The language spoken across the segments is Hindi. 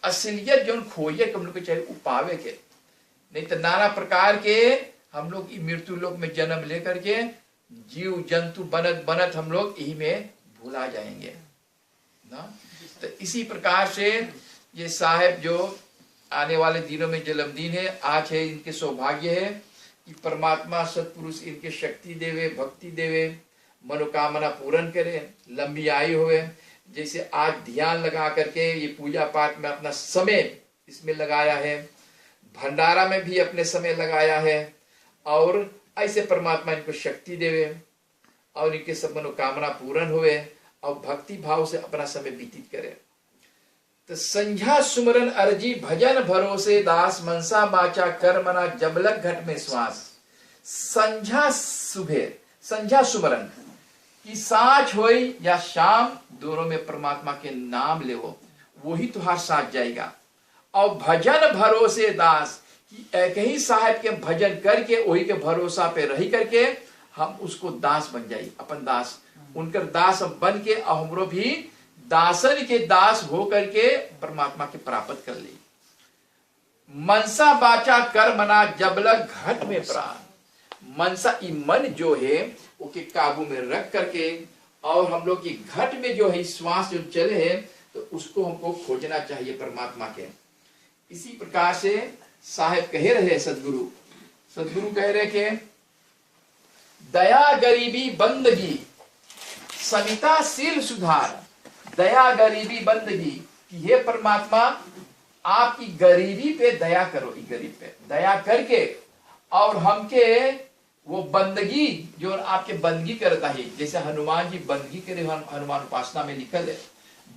असलियत जो खोजे के हम लोग को चाहिए वो पावे के, नहीं तो नाना प्रकार के हम लोग मृत्यु लोक में जन्म लेकर के जीव जंतु बनत बनत हम लोग यही में भूला जाएंगे ना। तो इसी प्रकार से ये साहब जो आने वाले दिनों में जन्मदिन है, आज है, इनके सौभाग्य है कि परमात्मा सत्पुरुष इनके शक्ति देवे, भक्ति देवे, मनोकामना पूर्ण करे, लंबी आयु हुए। जैसे आज ध्यान लगा करके ये पूजा पाठ में अपना समय इसमें लगाया है, भंडारा में भी अपने समय लगाया है, और ऐसे परमात्मा इनको शक्ति देवे और इनके सब मनोकामना पूर्ण हुए और भक्ति भाव से अपना समय व्यतीत करे। तो संध्या सुमरन अर्जी भजन भरोसे दास, मनसा बाचा कर्मना जबलक घट में श्वास। संध्या सुबह, संध्या सुमरन कि साँझ होई या शाम, दोनों में परमात्मा के नाम ले, वही तुहार साथ जाएगा। और भजन भरोसे दास कि एक ही साहब के भजन करके वही के भरोसा पे रही करके हम उसको दास बन जाए, अपन दास, उनकर दास बन के और हमरो भी दासन के दास हो करके परमात्मा के प्राप्त कर ले। मनसा बाचा कर्मना जबलक घट में प्राण। मनसा ई मन जो है वो के काबू में रख करके और हम लोग की घट में जो है श्वास जो चले है तो उसको हमको खोजना चाहिए परमात्मा के। इसी प्रकार से साहेब कह रहे सदगुरु, सदगुरु कह रहे के दया गरीबी बंदगी समिता शील सुधार। दया गरीबी बंदगी कि हे परमात्मा आपकी गरीबी पे दया करो, गरीब पे दया करके और हमके वो बंदगी जो आपके बंदगी करता है, जैसे हनुमान जी बंदगी करे, हनुमान उपासना में लिखल है।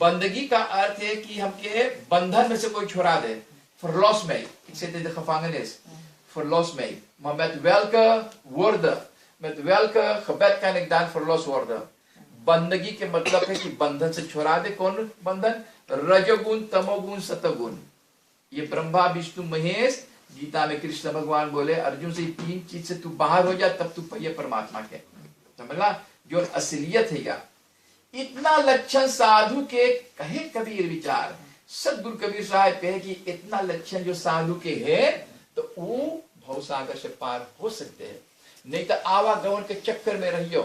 बंदगी का अर्थ है कि हमके बंधन में से कोई छुड़ा दे, verlos mij. Ik zit in de gevangenis. Verlos mij. Maar met welke woorden, met welke gebed kan ik dan verlos worden? बंदगी के मतलब है कि बंधन से छुड़ा दे। कौन बंधन? रजोगुण, तमोगुण, सतोगुण। ये ब्रह्मा विष्णु महेश, गीता में कृष्ण भगवान बोले अर्जुन से तीन चीज से तू बाहर हो जा तब तू ये परमात्मा के समझला जो असलियत है। या इतना लक्षण साधु के कहे कबीर विचार। सदगुरु कबीर साहब कहे कि इतना लक्षण जो साधु के है तो वो भवसागर से पार हो सकते हैं। नहीं तो आवागमन के चक्कर में रहियो,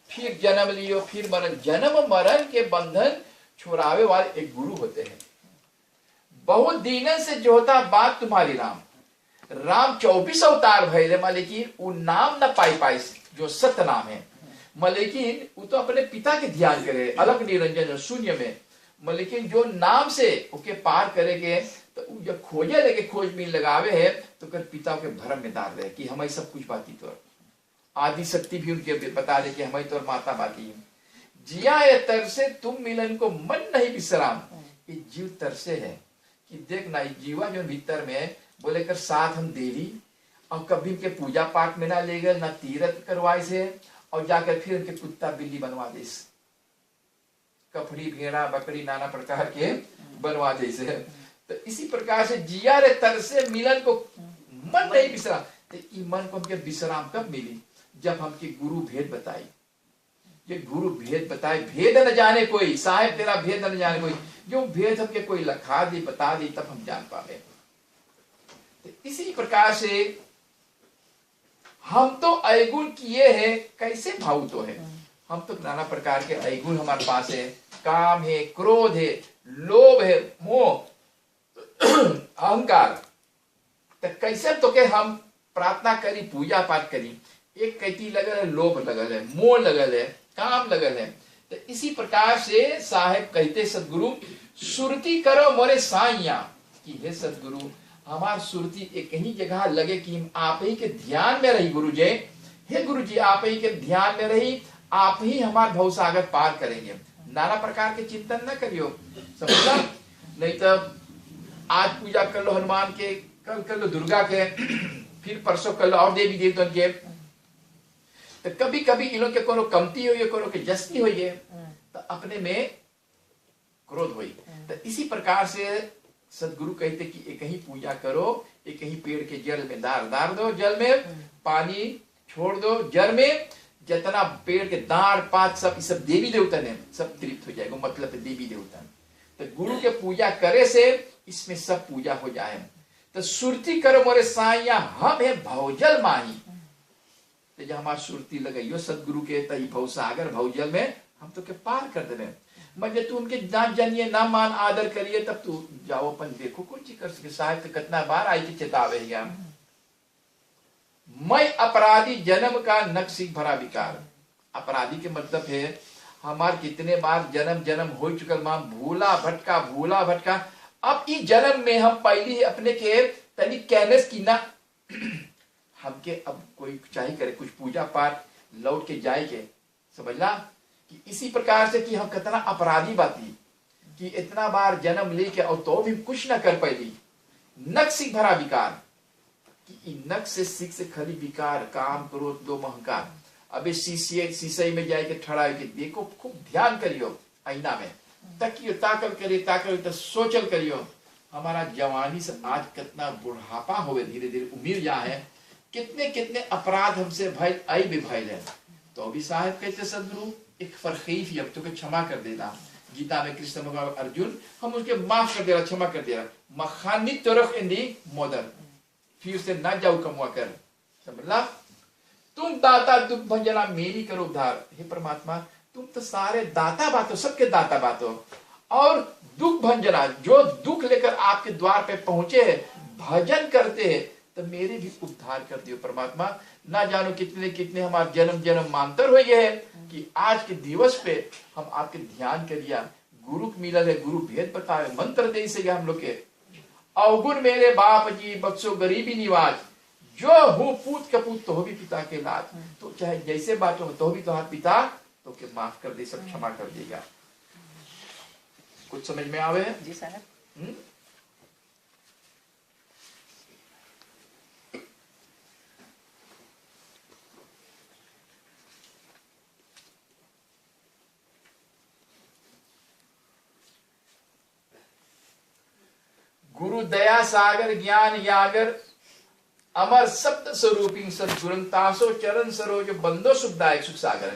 फिर जन्म लियो, फिर मरण। जन्म मरण के बंधन छुड़ावे वाले एक गुरु होते हैं। बहुत दिन से जो होता बात तुम्हारी राम, राम 24 अवतार भैले लेकिन वो नाम न पाई जो सत्य नाम है। लेकिन वो तो अपने पिता के ध्यान करे, अलग निरंजन शून्य में। लेकिन जो नाम से उके पार करेगे तो जब खोजे लगे, खोज में लगावे है तो कर पिता के भरम में डाल रहे कि हमारी सब कुछ बाती तो आदि शक्ति भी उनके बता दे कि हमारी तो माता बाकी है। जिया ये तरसे तुम मिलन को मन नहीं विश्राम। ये जीव तरसे है कि देख ना जीवा जो भीतर में बोले कर साथ हम देवी और कभी उनके पूजा पाठ में ना ले गए, ना तीरथ करवाए से, और जाकर फिर उनके कुत्ता बिल्ली बनवा दे, कफड़ी भेड़ा बकरी नाना प्रकार के बनवा दे से। तो इसी प्रकार से जिया रे तरसे मिलन को मन नहीं विश्राम। तो ये मन को हमके विश्राम कब मिली? जब हमके गुरु भेद बताई। ये गुरु भेद बताए, भेद न जाने कोई, साहेब तेरा भेद न जाने कोई, जो भेद हमके कोई लखा दी बता दी तब हम जान पावे। तो इसी प्रकार से हम तो अवगुण किए हैं, कैसे भाव तो है, हम तो नाना प्रकार के अवगुण हमारे पास है। काम है, क्रोध है, लोभ है, मोह, अहंकार। तो कैसे तो के हम प्रार्थना करी, पूजा पाठ करी, एक कैती लगल है, लोभ लगल है, मोह लगल है, काम लगल है। तो इसी प्रकार से साहेब कहते सदगुरु सुरती करो मोरे साइया कि हे सदगुरु हमार सुरती एक ही जगह लगे कि हम आप ही के ध्यान में रही। गुरु जी, हे गुरु जी आप ही के ध्यान में रही, आप ही हमार भवसागर पार करेंगे। नाना प्रकार के चिंतन न करियो, समझला? नहीं तो आज पूजा कर लो हनुमान के, कल कर लो दुर्गा के, फिर परसों कर लो और देवी देवता के। तो कभी कभी इन लोग के कोनो कमती हुई है, कोनो के जस्ती हुई है, तो अपने में क्रोध हुई। तो इसी प्रकार से सदगुरु कहते कि एक ही पूजा करो, एक ही पेड़ के जल में दार दो, जल में पानी छोड़ दो, जल में जितना पेड़ के दार पात सब देवी देवता ने सब तृप्त हो जाएगा। मतलब देवी देवता। तो गुरु के पूजा करे से इसमें सब पूजा हो जाए। तो सुरती करो मोरे साइया हम है भवजल माही। तो जब हमार सुरती लगाइयो सदगुरु के तई भवसागर भवजल में हम तो के पार कर देवे। मजे तू उनके ना जानिए ना मान आदर करिए तब तू जाओ अपन देखो कौन चीज कर सके। साहब तो कितना बार आई के चेतावे या मैं अपराधी जन्म का नक्सी भरा विकार। अपराधी के मतलब है हमार कितने बार जन्म जन्म हो चुकल मां भूला भटका। अब इस जन्म में हम पहली अपने के तनी कहनेस की ना हमके अब कोई चाहे करे कुछ पूजा पाठ लौट के जाए के समझला कि इसी प्रकार से कि हम कितना अपराधी बाती कि इतना बार जन्म लेके और तो भी कुछ ना कर पाई। नक्सी भरा विकार कि नक से सिख से खाली विकार काम क्रोध दो अहंकार। अबे शीशे में जाए के ठड़ा के देखो खूब ध्यान करियो आईना में तकियो ताकल तो सोचल करियो हमारा जवानी से आज कितना बुढ़ापा होवे धीरे धीरे उम्र जा है कितने अपराध हमसे भाई आई भी भाई है। तो अभी साहब कहते सदगुरु एक फरखीफ अब तो क्षमा कर देना। गीता में कृष्ण भगवान अर्जुन हम उसके माफ कर दे रहा क्षमा कर दे रहा मखानी तरफ इंदी मोदर फिर से ना जाओ कमुआ कर समझला। तुम दाता दुख भंजना मेरी करो उद्धार। हे परमात्मा तुम तो सारे दाता बातो सबके दाता बातो और दुख भंजना जो दुख लेकर आपके द्वार पे पहुंचे भजन करते हैं तो मेरे भी उद्धार कर दियो परमात्मा। ना जानो कितने हमारे जन्म जन्म मांतर हो गए है कि आज के दिवस पे हम आपके ध्यान करिया गुरु मिलल है गुरु भेद बतावे मंत्र दे से हम लोग के अवगुण मेरे बाप जी बख्शो गरीबी निवाज जो हूँ पूत कपूत तो भी पिता के लाज। तो चाहे जैसे बात हो तो भी तो हाथ पिता तो के माफ कर दे सब क्षमा कर देगा। कुछ समझ में आवे जी साहब। गुरु दया सागर ज्ञान यागर अमर शब्द स्वरूपी सदगुरु तासो चरण सरोज बंदो सुखदायक सुख सागर।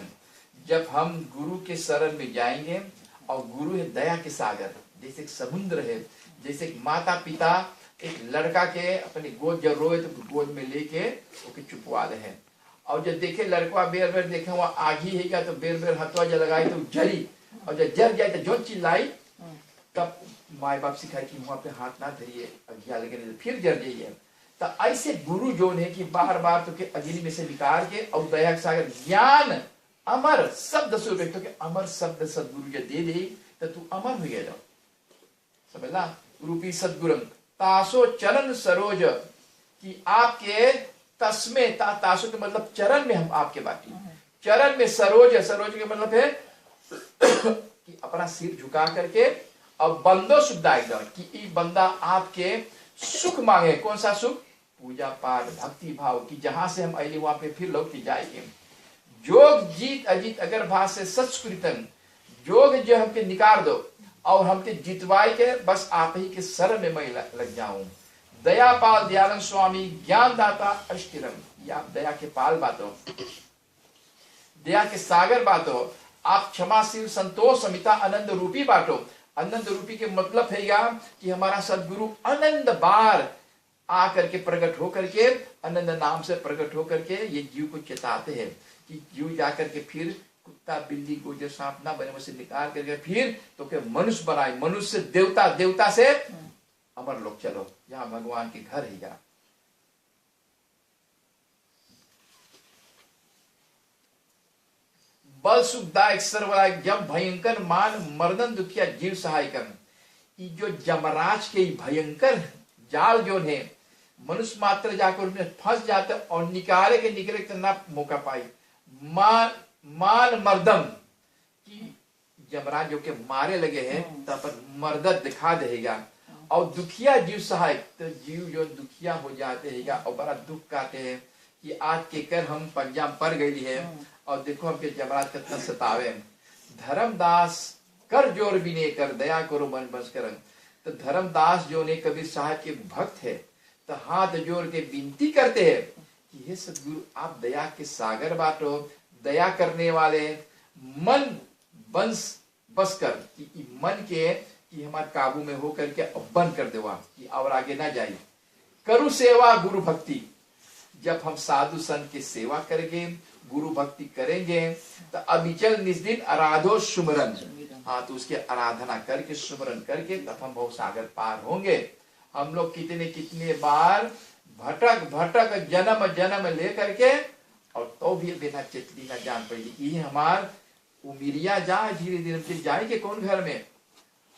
जब हम गुरु के शरण में जाएंगे और गुरु है दया के सागर जैसे एक समुद्र है जैसे एक माता पिता एक लड़का के अपने गोद जब रोए तो गोद में लेके ओके चुपवा दे है। और जब देखे लड़का बेर बेर देखे वहां आगी है क्या तो बेर बेर हथवा जब लगाई तो जली और जब जल जाए तो जो चिल्लाई तब माए बाप सिखाए कि वहां पे हाथ ना धरिए अग्नि लगे नहीं फिर जल जाइए। तो ऐसे गुरु जो है कि बार बार तो के अग्नि में से निकाल के और दया के सागर ज्ञान अमर शब्द स्वरूप तो के अमर शब्द सदगुरु जो दे दे तो तू अमर हो गया समझला। रूपी सदगुरु तासो चरण सरोज कि आपके तस्मे तासो के मतलब चरण में हम आपके बाकी चरण में सरोज के मतलब है कि अपना सिर झुका करके और बंदो सुखदायक कि बंदा आपके सुख मांगे। कौन सा सुख? पूजा पाठ भक्ति भाव की जहां से हम अली वहां पे फिर लौट के जाएंगे। जोग जीत अजीत अगर भाष से सत्स्कृतन जोग जो हमके निकाल दो और हमके जितवाई के बस आप ही के शरण में मैं लग जाऊं। दया पाल दयानंद स्वामी ज्ञान दाता अष्टिरम आप दया के पाल बातो दया के सागर बातो आप क्षमाशील संतोष समिता आनंद रूपी बाटो। आनंद रूपी के मतलब है या कि हमारा सदगुरु आनंद बार आकर के प्रकट होकर के आनंद नाम से प्रकट होकर के ये जीव को चेताते हैं कि जीव जाकर के फिर कुत्ता बिल्ली गोजर सांप ना बने उसे निकाल करके फिर तो के मनुष्य बनाए। मनुष्य से देवता देवता से अमर लोग चलो यहाँ भगवान के घर ही जा। बल सुखदायक सर्वदायक जब भयंकर मान मर्दन दुखिया जीव सहायकन। जो जमराज के भयंकर जाल जो है मनुष्य मात्र जाकर उसमें फंस जाते और निकाले के निकले तो ना मौका पाई। मान मर्दम कि जमराज जो के मारे लगे हैं तब पर मर्दत दिखा देगा। और दुखिया जीव सहायक तो जीव जो दुखिया हो जाते हैं और बड़ा दुख काटे हैं कि आज के कर हम पंजाब पर गई है और देखो हमके जमराज कितना सतावे। धर्मदास कर जोर बिने कर दया करो मन बस कर। तो धर्मदास जो ने कबीर साहब के भक्त है तो हाथ जोड़ के विनती करते हैं कि हे सदगुरु आप दया के सागर बाटो दया करने वाले मन बस कर कि मन के कि हमारे काबू में हो करके अब बंद कर देवा कि और आगे ना जाए। करु सेवा गुरु भक्ति, जब हम साधु संत की सेवा करेंगे, गुरु भक्ति करेंगे, तो अविचल निस्दिन आराधो सुमरन, हाँ तो उसके आराधना करके सुमरन करके तब हम भव सागर पार होंगे। हम लोग कितने कितने बार भटक भटक जन्म जन्म ले करके और तो भी बिना चेतनी ना जान पड़ी ये हमार उमिरिया जा धीरे धीरे फिर जाएंगे कौन घर में।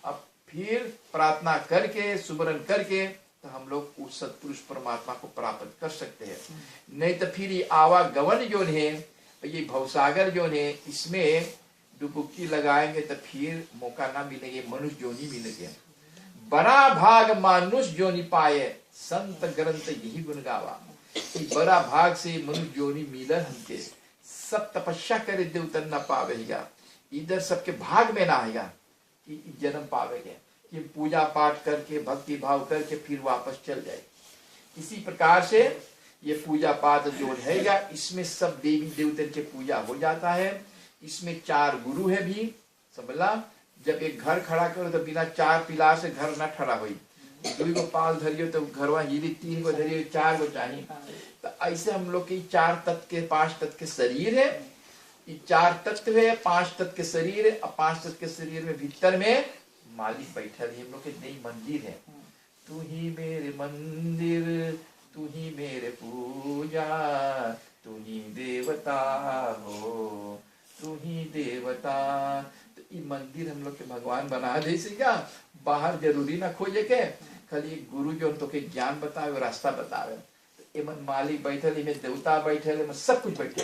अब फिर प्रार्थना करके सुमरन करके तो हम लोग उस सत्पुरुष परमात्मा को प्राप्त कर सकते हैं। नहीं तो फिर ये आवागमन जो है, ये भवसागर जो है, इसमें डुबकी लगाएंगे तो फिर मौका ना मिलेंगे, मनुष्य जोनी मिलेंगे। बड़ा भाग मानुष जोनी पाए, संत ग्रंथ यही गुण गावा। बड़ा भाग से मनुष्य जोनी मिलन हमके, सब तपस्या करे देवतन न पावेगा, इधर सबके भाग में ना आएगा कि जन्म पावेगा, कि पूजा पाठ करके भक्ति भाव करके फिर वापस चल जाए। इसी प्रकार से ये पूजा पाठ जो रहेगा इसमें सब देवी देवतन के पूजा हो जाता है। इसमें 4 गुरु है भी, समझला। जब एक घर खड़ा करो तो बिना 4 पिलार से घर ना खड़ा हुई, 2 को पाल धरियो तो घरवा हिली, 3 को धरियो, 4 को चाहिए। तो ऐसे हम लोग के 4 तत्व के 5 तत्व के शरीर है, ये 4 तत्व है, 5 तत्व के शरीर है। और 5 तत्व के शरीर में भीतर में मालिक बैठा है, हम लोग के नई मंदिर है। तू ही मेरे मंदिर, तू ही मेरे पूजा, तू ही देवता हो, तू ही देवता। तो ये मंदिर हम लोग के भगवान बना दे क्या, बाहर जरूरी ना खोजे के, खाली गुरु जो तो के ज्ञान बतावे, रास्ता बतावे। तो एमन मालिक बैठल, इनमें देवता बैठल, इनमें सब कुछ बैठे।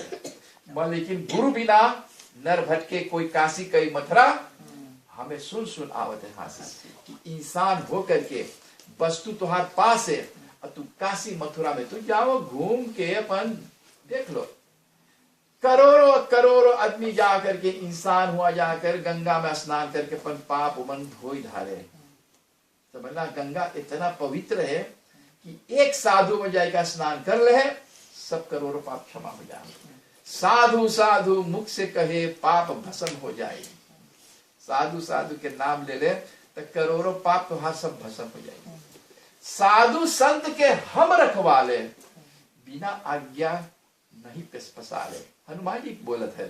लेकिन गुरु बिना नर भटके, कोई काशी कई मथुरा, हमें सुन सुन आवत है हासिल कि इंसान हो करके वस्तु तुम्हारे पास है और तू काशी मथुरा में तू जाओ घूम के अपन देख लो। करोड़ों करोड़ों आदमी जा करके इंसान हुआ जाकर गंगा में स्नान करके अपन पाप मन धोई धारे। समझना, गंगा इतना पवित्र है कि एक साधु में जाएगा स्नान कर ले, सब करोड़ों पाप क्षमा हो जाए। साधु साधु मुख से कहे पाप भस्म हो जाए। साधु साधु के नाम ले ले तो करोड़ों पाप तो सब भस्म हो जाएंगे। साधु संत के हम रखवाले, बिना आज्ञा नहीं पसारे। हनुमान जी बोलत है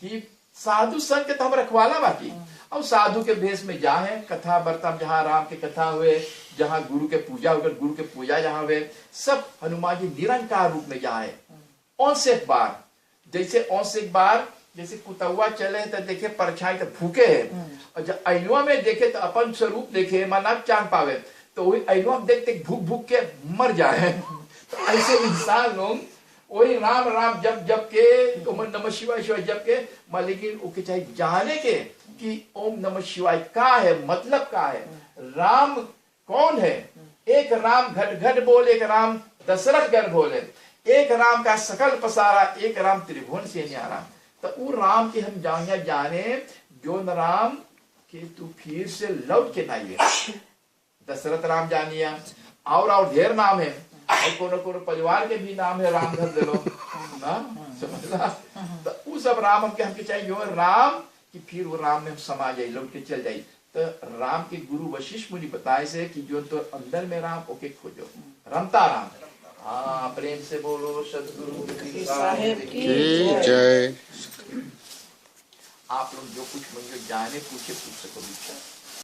कि साधु संत के तो हम रखवाला बाकी। अब साधु के भेष में जाए, कथा बर्ता जहाँ राम के कथा हुए, जहाँ गुरु के पूजा हुए, गुरु के पूजा जहाँ हुए, सब हनुमान जी निरंकार रूप में जाए। औंस एक बार, जैसे औंस एक बार जैसे कुतवा चले तो देखे परछाई तो भूखे है, और जब ऐनुआ में देखे तो अपन स्वरूप देखे माना चांद पावे, तो वही ऐनुआ में देखते भूख भूख के मर जाए। तो ऐसे इंसान लोग वही राम राम जब जब के नमः शिवाय शिवाय जब के, लेकिन उसके चाहे जाने के कि ओम नमः शिवाय का है, मतलब का है, राम कौन है। एक राम घट घट बोले, एक राम दशरथ गढ़ बोले, एक राम का सकल पसारा, एक राम त्रिभुवन से न्यारा। तो वो राम के हम जाने जो न राम के तू फिर से लौट के ना ये दशरथ राम जानिया, और ढेर नाम है, और कोनो परिवार के भी नाम है राम धर दे लो ना, समझला। तो वो सब राम हमके चाहिए जो राम कि फिर वो राम में हम समा जाए, लौट के चल जाए। तो राम के गुरु वशिष्ठ मुनि बताए से कि जो तो अंदर में राम ओके खोजो, रमता राम। हाँ, प्रेम से बोलो सदगुरु साहिब की जय। आप लोग जो कुछ मुझे जाने पूछे पूछ सको।